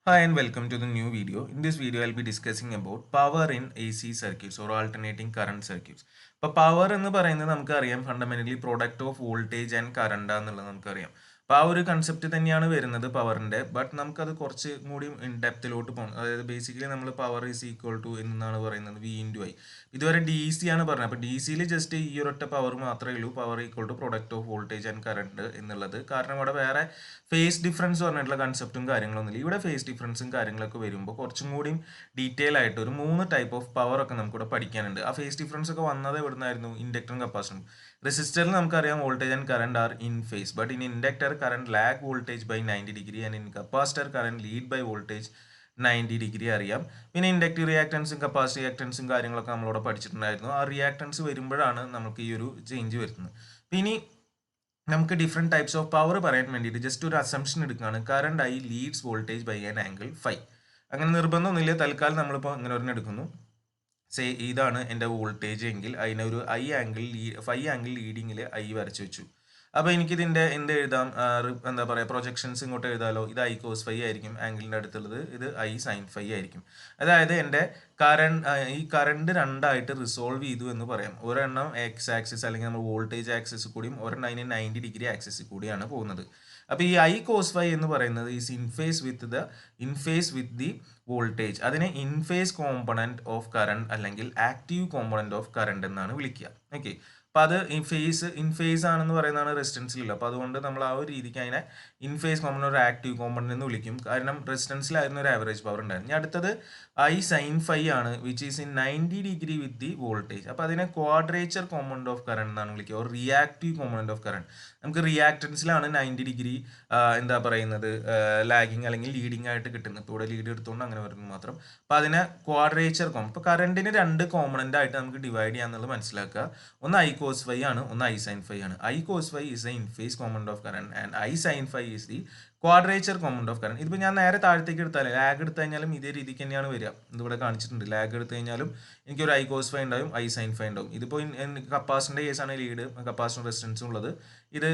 Hi and welcome to the new video. In this video, I'll be discussing about power in AC circuits or alternating current circuits. ഇപ്പോൾ power എന്ന് പറയുന്നത് നമുക്കറിയാം fundamentally product of voltage and current എന്നുള്ളത് നമുക്കറിയാം. അപ്പോൾ ആ ഒരു concept തന്നെയാണ് വരുന്നത് പവറിന്റെ. ബട്ട് നമുക്കത് കുറച്ച് കൂടി ഇൻ ഡെപ്തിലോട്ട് പോകണം. അതായത് ബേസിക്കലി നമ്മൾ പവർ ഈസ് ഈക്വൽ ടു എന്നാണ് പറയുന്നത് വി ഇൻറ്റു ഐ. ഇതുവരെ ഡി സി ആണ് പറഞ്ഞത്. അപ്പോൾ ഡി സിയിൽ ജസ്റ്റ് ഈ ഒരൊറ്റ പവർ മാത്രമേ ഉള്ളൂ, power equal to product of voltage and current എന്നുള്ളത്. കാരണം ഇവിടെ വേറെ ഫേസ് ഡിഫറൻസ് പറഞ്ഞിട്ടുള്ള കൺസെപ്റ്റും കാര്യങ്ങളൊന്നുമില്ല. ഇവിടെ ഫേസ് ഡിഫറൻസും കാര്യങ്ങളൊക്കെ വരുമ്പോൾ കുറച്ചും കൂടി ഡീറ്റെയിൽ ആയിട്ട് ഒരു 3 ടൈപ്പ് ഓഫ് പവർ ഒക്കെ നമുക്കിവിടെ പഠിക്കാനുണ്ട്. ആ ഫേസ് ഡിഫറൻസ് ഒക്കെ വന്നത് എവിടുന്നായിരുന്നു? ഇൻഡക്ടറും കപ്പാസിറ്ററും. റെസിസ്റ്ററിൽ നമുക്കറിയാം voltage and current are in phase, but in inductor current lag voltage by 90 degree and in capacitor current lead by voltage 90 degree അറിയാം. പിന്നെ ഇൻഡക്റ്റീവ് റിയാക്ടൻസും കപ്പാസിറ്റി റിയാക്ടൻസും കാര്യങ്ങളൊക്കെ നമ്മളിവിടെ പഠിച്ചിട്ടുണ്ടായിരുന്നു. ആ റിയാക്ടൻസ് വരുമ്പോഴാണ് നമുക്ക് ഈ ഒരു ചേഞ്ച് വരുന്നത്. ഇനി നമുക്ക് ഡിഫറെൻറ്റ് ടൈപ്സ് ഓഫ് പവർ പറയാൻ വേണ്ടിയിട്ട് ജസ്റ്റ് ഒരു അസംഷൻ എടുക്കുകയാണ്. Current I leads voltage by an angle phi. അങ്ങനെ നിർബന്ധമൊന്നുമില്ല, തൽക്കാലം നമ്മളിപ്പോൾ ഇങ്ങനെ ഒരെണ്ണം എടുക്കുന്നു. സേ ഇതാണ് എൻ്റെ വോൾട്ടേജ് എങ്കിൽ അതിനൊരു ഫൈ ആംഗിൾ ലീഡിങ്ങിൽ ഐ വരച്ച് വെച്ചു. അപ്പോൾ എനിക്കിതിൻ്റെ എന്ത് എഴുതാം? എന്താ പറയുക, പ്രൊജക്ഷൻസ് ഇങ്ങോട്ട് എഴുതാമല്ലോ. ഇത് ഐ കോസ് ഫൈ ആയിരിക്കും ആംഗിളിൻ്റെ അടുത്തുള്ളത്, ഇത് ഐ സൈൻ ഫൈ ആയിരിക്കും. അതായത് എൻ്റെ ഈ കറണ്ട് രണ്ടായിട്ട് റിസോൾവ് ചെയ്തു എന്ന് പറയാം. ഒരെണ്ണം എക്സ് ആക്സിസ് അല്ലെങ്കിൽ നമ്മൾ വോൾട്ടേജ് ആക്സിസ് കൂടിയും ഒരെണ്ണം അതിന് 90 ഡിഗ്രി ആക്സിസ് കൂടിയാണ് പോകുന്നത്. അപ്പോൾ ഈ ഐ കോസ് ഫൈ എന്ന് പറയുന്നത് is in phase with the voltage. അതിനെ in phase component of current അല്ലെങ്കിൽ ആക്റ്റീവ് കോമ്പണന്റ് ഓഫ് കറണ്ട് എന്നാണ് വിളിക്കുക. ഓക്കെ, അപ്പോൾ അത് ഇൻ ഫേസ് ആണെന്ന് പറയുന്നതാണ് റെസിസ്റ്റൻസിലില്ല. അപ്പോൾ അതുകൊണ്ട് നമ്മൾ ആ ഒരു രീതിക്ക് അതിനെ ഇൻ ഫേസ് കോമ്പണന്റ് ഒരു ആക്റ്റീവ് കോമ്പണന്റ് എന്ന് വിളിക്കും. കാരണം റെസിസ്റ്റൻസിലായിരുന്നു ഒരു ആവറേജ് പവർ ഉണ്ടായിരുന്നു. ഇനി അടുത്തത് ഐ സൈൻ ഫൈ ആണ്, which is in 90 degree with the voltage. അപ്പോൾ അതിനെ ക്വാഡ്രേച്ചർ കോമ്പണന്റ് ഓഫ് കറണ്ട് എന്നാണ് വിളിക്കുക, ഒരു റിയാക്റ്റീവ് കോമ്പണന്റ് ഓഫ് കറണ്ട്. നമുക്ക് റിയാക്ടൻസിലാണ് 90 ഡിഗ്രി എന്താ പറയുന്നത് ലാഗിങ് അല്ലെങ്കിൽ ലീഡിങ് ആയിട്ട് കിട്ടുന്നത്. ഇപ്പോൾ ഇവിടെ ലീഡ് എടുത്തുകൊണ്ട് അങ്ങനെ വരുന്നത് മാത്രം. അപ്പോൾ അതിനെ ക്വാഡ്രേച്ചർ ഇപ്പോൾ കറണ്ടിന് 2 കോമ്പണന്റ് ആയിട്ട് നമുക്ക് ഡിവൈഡ് ചെയ്യാന്നുള്ളത് മനസ്സിലാക്കുക. ഒന്ന് ഐ കോസ് ഫൈ ആണ്, ഒന്ന് ഐ സൈൻ ഫൈ ആണ്. I cos phi is the in phase component of current and I sine phi is the quadrature component of current. ഇതിപ്പോൾ ഞാൻ നേരെ താഴത്തേക്ക് എടുത്താൽ ലാഗ് എടുത്തു കഴിഞ്ഞാലും ഇതേ രീതിക്ക് തന്നെയാണ് വരിക. ഇതിവിടെ കാണിച്ചിട്ടുണ്ട്. ലാഗ് എടുത്തു കഴിഞ്ഞാലും എനിക്കൊരു ഐ കോസ് ഫൈ ഉണ്ടാവും, ഐ സൈൻ ഫൈ ഉണ്ടാവും. ഇതിപ്പോൾ കപ്പാസിറ്ററിൻ്റെ കേസാണ് ലീഡ്, കപ്പാസിറ്റർ റെസിസ്റ്റൻസും ഉള്ളത്. ഇത്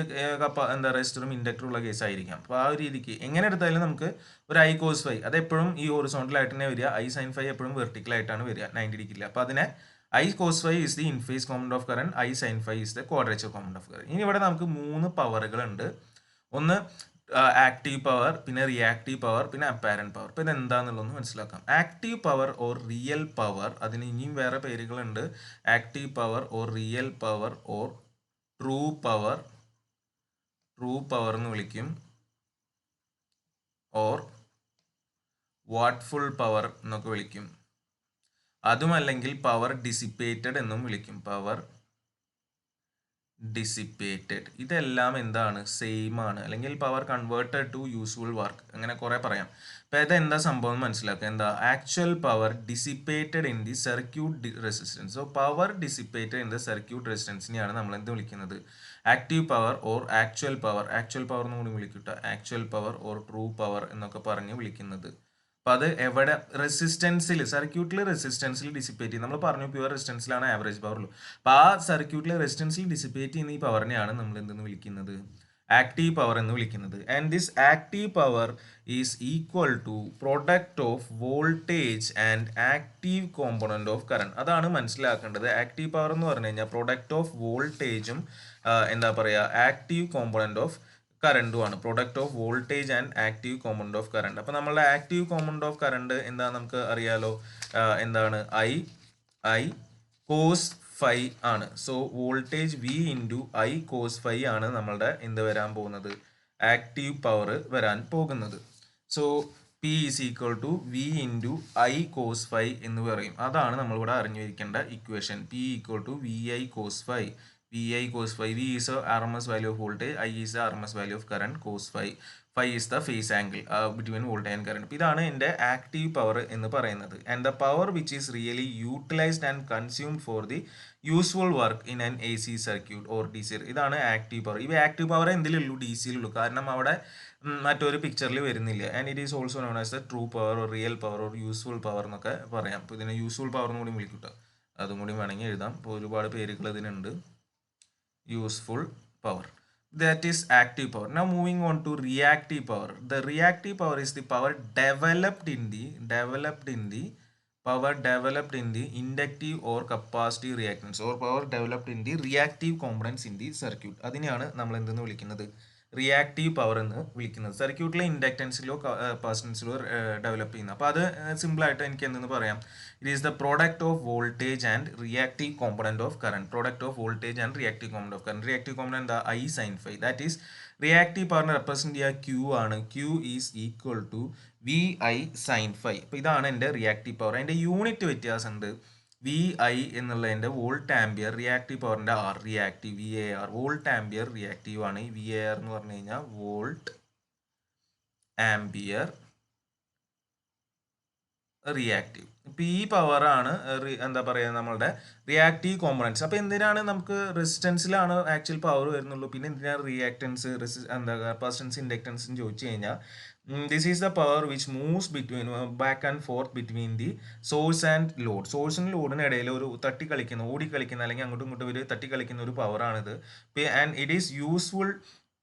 റെസിസ്റ്ററും ഇൻഡക്ടറും ഉള്ള കേസ് ആയിരിക്കാം. അപ്പോൾ ആ ഒരു രീതിക്ക് എങ്ങനെ എടുത്താലും നമുക്ക് ഒരു ഐ കോസ് ഫൈ അത് എപ്പോഴും ഈ ഹൊറിസോണ്ടൽ ആയിട്ട് തന്നെ വരിക. ഐ സൈൻ ഫൈ എപ്പോഴും വെർട്ടിക്കൽ ആയിട്ടാണ് വരിക, 90 ഡിഗ്രിയിൽ. അപ്പോൾ അതിനെ I cos phi is the in phase component of current, I sine phi is the quadrature component of current. ഇനി ഇവിടെ നമുക്ക് 3 പവറുകൾ ഉണ്ട്. ഒന്ന് ആക്റ്റീവ് പവർ, പിന്നെ റിയാക്റ്റീവ് പവർ, പിന്നെ അപ്പാരന്റ് പവർ. ഇപ്പോൾ ഇത് എന്താണെന്നുള്ളതൊന്ന് മനസ്സിലാക്കാം. Active power or real power, അതിന് ഇനിയും വേറെ പേരുകളുണ്ട്. Active power or real power or true power എന്ന് വിളിക്കും. ഓർ വാട്ട്ഫുൾ പവർ എന്നൊക്കെ വിളിക്കും. അതുമല്ലെങ്കിൽ പവർ ഡിസിപ്പേറ്റഡ് എന്നും വിളിക്കും. Power dissipated. ഇതെല്ലാം എന്താണ്? സെയിം ആണ്. അല്ലെങ്കിൽ power converted to useful work, അങ്ങനെ കുറെ പറയാം. അപ്പോൾ ഇതെന്താ സംഭവം മനസ്സിലാക്കുക. എന്താ? Actual power dissipated in the circuit resistance. So power dissipated in the circuit റെസിസ്റ്റൻസിനെയാണ് നമ്മൾ എന്ത് വിളിക്കുന്നത്? Active power or actual power എന്ന് കൂടി വിളിക്കട്ടെ. Actual power or true power എന്നൊക്കെ പറഞ്ഞ് വിളിക്കുന്നത്. അപ്പോൾ അത് എവിടെ? റെസിസ്റ്റൻസിൽ, സർക്യൂട്ടിൽ റെസിസ്റ്റൻസിൽ ഡിസിപ്പേറ്റ് ചെയ്യും. നമ്മൾ പറഞ്ഞു പ്യുവർ റെസിസ്റ്റൻസിലാണ് ആവറേജ് പവർ ഉള്ളൂ. അപ്പോൾ ആ സർക്യൂട്ടിലെ റെസിസ്റ്റൻസിൽ ഡിസിപ്പേറ്റ് ചെയ്യുന്ന ഈ പവറിനെയാണ് നമ്മൾ എന്തെന്ന് വിളിക്കുന്നത്? ആക്റ്റീവ് പവർ എന്ന് വിളിക്കുന്നത്. And this active power is equal to product of voltage and active component of current. അതാണ് മനസ്സിലാക്കേണ്ടത്. ആക്റ്റീവ് പവർ എന്ന് പറഞ്ഞു കഴിഞ്ഞാൽ പ്രൊഡക്റ്റ് ഓഫ് വോൾട്ടേജും എന്താ പറയുക ആക്റ്റീവ് കോമ്പണന്റ് ഓഫ് കറണ്ടുമാണ്. Product of voltage and active component of current. അപ്പോൾ നമ്മളുടെ ആക്റ്റീവ് കോമ്പണന്റ് ഓഫ് കറണ്ട് എന്താ നമുക്ക് അറിയാലോ. എന്താണ്? ഐ കോസ് ഫൈ ആണ്. So voltage V into I cos phi ആണ് നമ്മളുടെ എന്ത് വരാൻ പോകുന്നത്? ആക്റ്റീവ് പവർ വരാൻ പോകുന്നത്. So P is equal to V into I cos phi എന്ന് പറയും. അതാണ് നമ്മളിവിടെ അറിഞ്ഞിരിക്കേണ്ട equation. P equal to V I cos phi. VI cos phi. V is the RMS value of voltage. I is the RMS value of current. Cos phi. Phi is the phase angle between voltage and current. ഇതാണ് എൻ്റെ active power എന്ന് പറയുന്നത്. And the power which is really utilised and consumed for the useful work in an A C circuit or D C. ഇതാണ് active power. ഈ active power എന്തിലുള്ളൂ? D സിയിലുള്ളൂ. കാരണം അവിടെ മറ്റൊരു പിക്ചറിൽ വരുന്നില്ല. And it is also known as the true power or real power or useful power എന്നൊക്കെ പറയാം. അപ്പോൾ ഇതിനെ യൂസ്ഫുൾ പവർ എന്ന് കൂടി വിളിക്കട്ടെ. അതും കൂടി വേണമെങ്കിൽ എഴുതാം. ഇപ്പോൾ ഒരുപാട് പേരുകൾ ഇതിനുണ്ട്. Useful power. That is active power. Now moving on to reactive power. The reactive power is the power developed in the inductive or capacitive reactance, or power developed in the reactive components in the circuit. അതിനെയാണ് നമ്മൾ എന്തെന്ന് വിളിക്കുന്നത്? Reactive power എന്ന് വിളിക്കുന്നത്. സർക്യൂട്ടിലെ ഇൻഡക്റ്റൻസിലോ കപ്പാസിറ്റൻസിലോ develop ചെയ്യുന്നത്. അപ്പോൾ അത് സിമ്പിളായിട്ട് എനിക്ക് എന്തെന്ന് പറയാം? It is the product of voltage and reactive component of current. Product of voltage and reactive component of current. Reactive component എന്താ? I sin phi. That is reactive പവറിനെ റെപ്രസെന്റ് ചെയ്യുക Q ആണ്. Q is equal to VI sin phi. അപ്പോൾ ഇതാണ് എൻ്റെ reactive power. അതിൻ്റെ unit വ്യത്യാസമുണ്ട്. VI എന്നുള്ളതിൻ്റെ വോൾട്ട് ആംപിയർ, റിയാക്റ്റീവ് പവറിൻ്റെ R, reactive VAR, volt ampere reactive ആണ്. ഈ VAR എന്ന് പറഞ്ഞു കഴിഞ്ഞാൽ വോൾട്ട് ആംപിയർ റിയാക്റ്റീവ്. ഇപ്പം ഈ പവറാണ് എന്താ പറയുക നമ്മളുടെ റിയാക്റ്റീവ് കോമ്പണൻസ്. അപ്പോൾ എന്തിനാണ് നമുക്ക് റെസിസ്റ്റൻസിലാണ് ആക്ച്വൽ പവർ വരുന്നുള്ളൂ, പിന്നെ എന്തിനാണ് റിയാക്റ്റൻസ് എന്താ കപ്പാസിറ്റൻസ് ഇൻഡക്റ്റൻസ് എന്ന് ചോദിച്ചു കഴിഞ്ഞാൽ this is the power which moves between back and fourth between the source and load. സോഴ്സിനും ലോഡിനിടയിൽ ഒരു തട്ടിക്കളിക്കുന്ന, ഓടിക്കളിക്കുന്ന, അല്ലെങ്കിൽ അങ്ങോട്ടും ഇങ്ങോട്ടും ഒരു തട്ടിക്കളിക്കുന്ന ഒരു പവറാണിത്. And it is useful.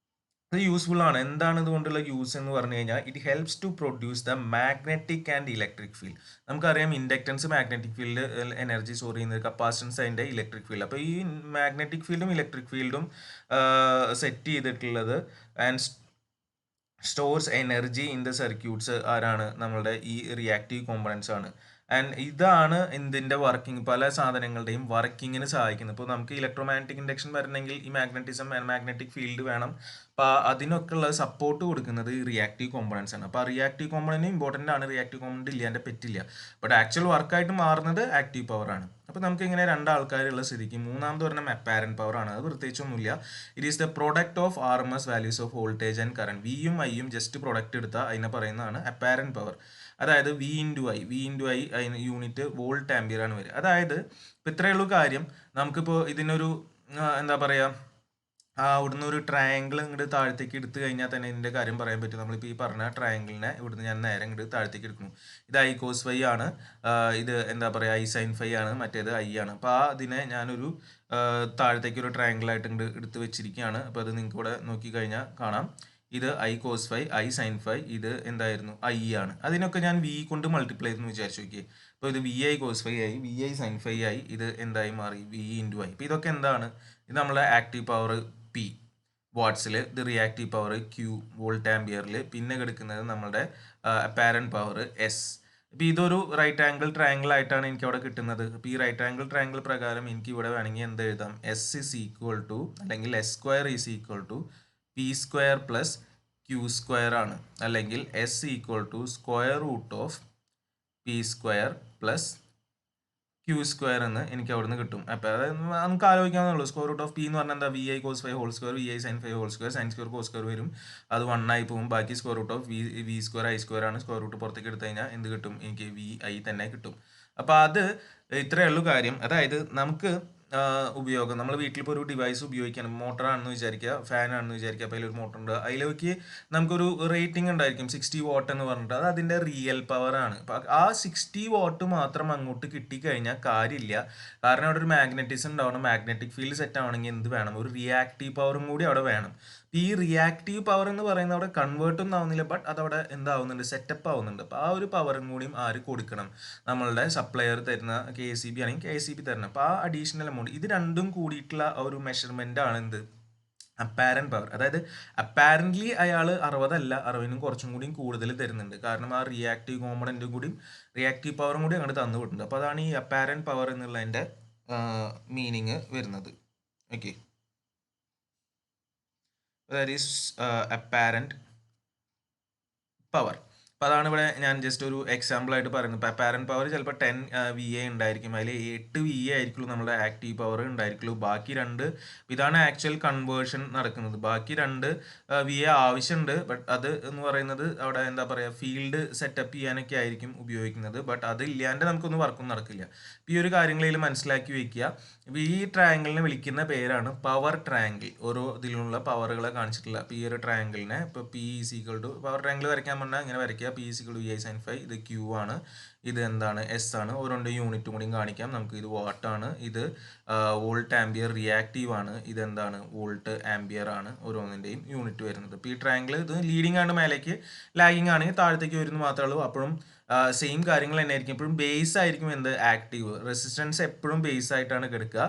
ഇത് യൂസ്ഫുൾ ആണ്. എന്താണ് ഇതുകൊണ്ടുള്ള യൂസ് എന്ന് പറഞ്ഞു കഴിഞ്ഞാൽ it helps to produce the magnetic and electric field. നമുക്കറിയാം inductance magnetic field energy store ചെയ്യുന്നത്, കപ്പാസിറ്റൻസ് അതിൻ്റെ ഇലക്ട്രിക് ഫീൽഡ്. അപ്പോൾ ഈ മാഗ്നറ്റിക് ഫീൽഡും ഇലക്ട്രിക് ഫീൽഡും സെറ്റ് ചെയ്തിട്ടുള്ളത് and stores energy in the circuits ആരാണ്? നമ്മളുടെ ഈ റിയാക്റ്റീവ് കോമ്പണൻസ് ആണ്. ആൻഡ് ഇതാണ് ഇതിൻ്റെ വർക്കിംഗ്, പല സാധനങ്ങളുടെയും വർക്കിങ്ങിന് സഹായിക്കുന്നത്. ഇപ്പോൾ നമുക്ക് ഇലക്ട്രോമാഗ്നറ്റിക് ഇൻഡക്ഷൻ വരണമെങ്കിൽ ഈ മാഗ്നറ്റിക് ഫീൽഡ് വേണം. അപ്പോൾ അതിനൊക്കെ ഉള്ള സപ്പോർട്ട് കൊടുക്കുന്നത് ഈ റിയാക്റ്റീവ് കോമ്പണൻസ് ആണ്. അപ്പോൾ റിയാക്റ്റീവ് കോമ്പണൻറ്റ് ഇമ്പോർട്ടൻ്റ് ആണ്. റിയാക്റ്റീവ് കോമ്പണൻറ്റ് ഇല്ലാണ്ട് പറ്റില്ല. ബട്ട് ആക്ച്വൽ വർക്കായിട്ട് മാറുന്നത് ആക്റ്റീവ് പവർ ആണ്. അപ്പോൾ നമുക്ക് ഇങ്ങനെ രണ്ടാൾക്കാരുള്ള സ്ഥിതിക്ക് മൂന്നാമത് പറഞ്ഞാൽ അപ്പാരന്റ് പവർ ആണ്. അത് പ്രത്യേകിച്ചൊന്നുമില്ല. It is the product of RMS values of voltage and current. വിയും ഐയും ജസ്റ്റ് പ്രൊഡക്റ്റ് എടുത്താൽ അതിനെ പറയുന്നതാണ് അപ്പാരന്റ് പവർ. അതായത് V ഇൻറ്റു ഐ അതിന് യൂണിറ്റ് വോൾട്ട് ആംപിയർ ആണ് വരിക. അതായത് ഇപ്പം ഇത്രയുള്ളൂ കാര്യം. നമുക്കിപ്പോൾ ഇതിനൊരു എന്താ പറയുക, അവിടുന്ന് ഒരു ട്രയാങ്കിൾ ഇങ്ങോട്ട് താഴത്തേക്ക് എടുത്തു കഴിഞ്ഞാൽ തന്നെ ഇതിൻ്റെ കാര്യം പറയാൻ പറ്റും. നമ്മളിപ്പോൾ ഈ പറഞ്ഞ ട്രയാങ്കിളിനെ ഇവിടുന്ന് ഞാൻ നേരെ ഇങ്ങോട്ട് താഴത്തേക്ക് എടുക്കുന്നു. ഇത് I cos phi ആണ്, ഇത് എന്താ പറയുക I sin phi ആണ്, മറ്റേത് I ആണ്. അപ്പോൾ അതിനെ ഞാനൊരു താഴത്തേക്ക് ഒരു ട്രയാങ്കിളായിട്ട് ഇങ്ങോട്ട് എടുത്ത് വെച്ചിരിക്കുകയാണ്. അപ്പോൾ അത് നിങ്ങൾക്ക് ഇവിടെ നോക്കിക്കഴിഞ്ഞാൽ കാണാം. ഇത് I cos phi, I sin phi, ഇത് എന്തായിരുന്നു? I ആണ്. അതിനൊക്കെ ഞാൻ V കൊണ്ട് മൾട്ടിപ്ലൈ ചെയ്തെന്ന് വിചാരിച്ചു നോക്കിയേ. അപ്പോൾ ഇത് VI cos phi ആയി, VI sin phi ആയി, ഇത് എന്തായി മാറി? V into I. അപ്പോൾ ഇതൊക്കെ എന്താണ്? ഇത് നമ്മളെ ആക്റ്റീവ് പവർ P വാട്ട്സിൽ, ഇത് റിയാക്റ്റീവ് പവർ Q വോൾട്ട് ആംപിയറിൽ, പിന്നെ കിടക്കുന്നത് നമ്മളുടെ അപ്പാരന്റ് പവർ S. ഇപ്പോൾ ഇതൊരു റൈറ്റ് ആംഗിൾ ട്രയാങ്കിൾ ആയിട്ടാണ് എനിക്ക് അവിടെ കിട്ടുന്നത്. അപ്പോൾ ഈ റൈറ്റ് ആംഗിൾ ട്രയാങ്കിൾ പ്രകാരം എനിക്ക് ഇവിടെ വേണമെങ്കിൽ എന്ത് എഴുതാം? S is equal to, അല്ലെങ്കിൽ S square is equal to P square plus Q square ആണ്. അല്ലെങ്കിൽ S equal to square root of P square plus Q square എന്ന് എനിക്ക് അവിടെ നിന്ന് കിട്ടും. അപ്പോൾ അതായത് നമുക്ക് ആലോചിക്കാവുന്നുള്ളൂ. സ്ക്വയർ റൂട്ട് ഓഫ് P എന്ന് പറഞ്ഞാൽ എന്താ? VI cos phi whole square, VI sin phi whole square, sin square cos square വരും, അത് 1 ആയി പോകും. ബാക്കി square root of V square I square ആണ്. സ്ക്വയർ റൂട്ട് പുറത്തേക്ക് എടുത്തു കഴിഞ്ഞാൽ എന്ത് കിട്ടും? എനിക്ക് VI തന്നെ കിട്ടും. അപ്പോൾ അത് ഇത്രയേ ഉള്ളൂ കാര്യം. അതായത് നമുക്ക് ഉപയോഗം, നമ്മൾ വീട്ടിലിപ്പോൾ ഒരു ഡിവൈസ് ഉപയോഗിക്കണം, മോട്ടറാണെന്ന് വിചാരിക്കുക, ഫാനാണെന്ന് വിചാരിക്കുക. അപ്പോൾ അതിലൊരു മോട്ടറുണ്ട്, അതിലേക്ക് നമുക്കൊരു റേറ്റിംഗ് ഉണ്ടായിരിക്കും 60 വാട്ട് എന്ന് പറഞ്ഞിട്ട്. അത് അതിൻ്റെ റിയൽ പവറാണ്. അപ്പോൾ ആ 60 വാട്ട് മാത്രം അങ്ങോട്ട് കിട്ടിക്കഴിഞ്ഞാൽ കാര്യമില്ല. കാരണം അവിടെ ഒരു മാഗ്നറ്റിസം ഉണ്ടാവണം. മാഗ്നറ്റിക് ഫീൽഡ് സെറ്റ് ആവണമെങ്കിൽ എന്ത് വേണം? ഒരു റിയാക്റ്റീവ് പവറും കൂടി അവിടെ വേണം. ഈ റിയാക്റ്റീവ് പവർ എന്ന് പറയുന്നത് അവിടെ കൺവേർട്ട് ഒന്നും ആവുന്നില്ല, ബട്ട് അതവിടെ എന്താവുന്നുണ്ട്? സെറ്റപ്പ് ആവുന്നുണ്ട്. അപ്പോൾ ആ ഒരു പവറും കൂടിയും ആര് കൊടുക്കണം? നമ്മളുടെ സപ്ലയർ തരുന്ന KCB ആണെങ്കിൽ KCB തരണം. അപ്പോൾ ആ അഡീഷണൽ എമൗണ്ട്, ഇത് രണ്ടും കൂടിയിട്ടുള്ള ഒരു മെഷർമെൻ്റ് ആണ് എന്ത്? Apparent power. അതായത് അപ്പാരൻ്റ്ലി അയാൾ 60 അല്ല, 60നും കുറച്ചും കൂടിയും കൂടുതൽ തരുന്നുണ്ട്. കാരണം ആ റിയാക്റ്റീവ് കോമ്പണൻറ്റും കൂടിയും റിയാക്റ്റീവ് പവറും കൂടി അങ്ങോട്ട് തന്നു വിടുന്നുണ്ട്. അപ്പോൾ അതാണ് ഈ അപ്പാരന്റ് പവർ എന്നുള്ളതിൻ്റെ മീനിങ് വരുന്നത്. Okay, that is apparent power. അപ്പോൾ അതാണ് ഇവിടെ ഞാൻ ജസ്റ്റ് ഒരു എക്സാമ്പിൾ ആയിട്ട് പറയുന്നത്. ഇപ്പോൾ അപ്പാരന്റ് പവർ ചിലപ്പോൾ 10 VA ഉണ്ടായിരിക്കും, അതിൽ 8 VA ആയിരിക്കുള്ളൂ നമ്മുടെ ആക്റ്റീവ് പവർ ഉണ്ടായിരിക്കുള്ളൂ. ബാക്കി 2, ഇതാണ് ആക്ച്വൽ കൺവേർഷൻ നടക്കുന്നത്. ബാക്കി 2 VA ആവശ്യമുണ്ട്, ബട്ട് അത് എന്ന് പറയുന്നത് അവിടെ എന്താ പറയുക, ഫീൽഡ് സെറ്റപ്പ് ചെയ്യാനൊക്കെ ആയിരിക്കും ഉപയോഗിക്കുന്നത്. ബട്ട് അത് ഇല്ലാണ്ട് നമുക്കൊന്നും വർക്കൊന്നും നടക്കില്ല. ഈ ഒരു കാര്യങ്ങളിൽ മനസ്സിലാക്കി വയ്ക്കുക. ഇപ്പോൾ ഈ ട്രയാങ്കിളിനെ വിളിക്കുന്ന പേരാണ് പവർ ട്രയാങ്കിൾ. ഓരോ ഇതിലുള്ള പവറുകളെ കാണിച്ചിട്ടില്ല. അപ്പോൾ ഈ ഒരു ട്രയാങ്കിളിനെ ഇപ്പോൾ P is equal to, power triangle വരയ്ക്കാൻ പറഞ്ഞാൽ ഇങ്ങനെ വരയ്ക്കുക. P is equal to VI sin phi. ഇത് Q ആണ്, ഇത് എന്താണ് S ആണ്. ഓരോന്റെ യൂണിറ്റ് കൂടി കാണിക്കാം നമുക്ക്. ഇത് വാട്ട് ആണ്, ഇത് വോൾട്ട് ആംബിയർ റിയാക്റ്റീവ് ആണ്, ഇത് എന്താണ് വോൾട്ട് ആംബിയർ ആണ്. ഓരോന്നിന്റെയും യൂണിറ്റ് വരുന്നത്. ഈ ട്രയാങ്കിൾ ഇത് ലീഡിംഗ് ആണ് മേലേക്ക്, ലാഗിങ് ആണെങ്കിൽ താഴത്തേക്ക് വരുന്നത് മാത്രമേ ഉള്ളൂ. അപ്പോഴും സെയിം കാര്യങ്ങൾ തന്നെ ആയിരിക്കും. എപ്പോഴും ബേസ് ആയിരിക്കും എന്ത് ആക്റ്റീവ്, റെസിസ്റ്റൻസ് എപ്പോഴും ബേസ് ആയിട്ടാണ് കിടക്കുക.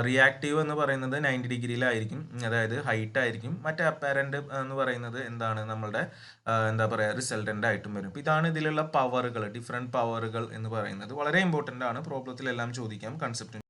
റിയാക്റ്റീവ് എന്ന് പറയുന്നത് 90 ഡിഗ്രിയിലായിരിക്കും, അതായത് ഹൈറ്റ് ആയിരിക്കും. മറ്റേ അപ്പാരന്റ് എന്ന് പറയുന്നത് എന്താണ് നമ്മളുടെ എന്താ പറയുക റിസൾട്ടൻ്റ് ആയിട്ടും വരും. അപ്പോൾ ഇതാണ് ഇതിലുള്ള പവറുകൾ, ഡിഫറെൻറ്റ് പവറുകൾ എന്ന് പറയുന്നത്. വളരെ ഇമ്പോർട്ടൻ്റ് ആണ്, പ്രോബ്ലത്തിലെല്ലാം ചോദിക്കാം കൺസെപ്റ്റ്.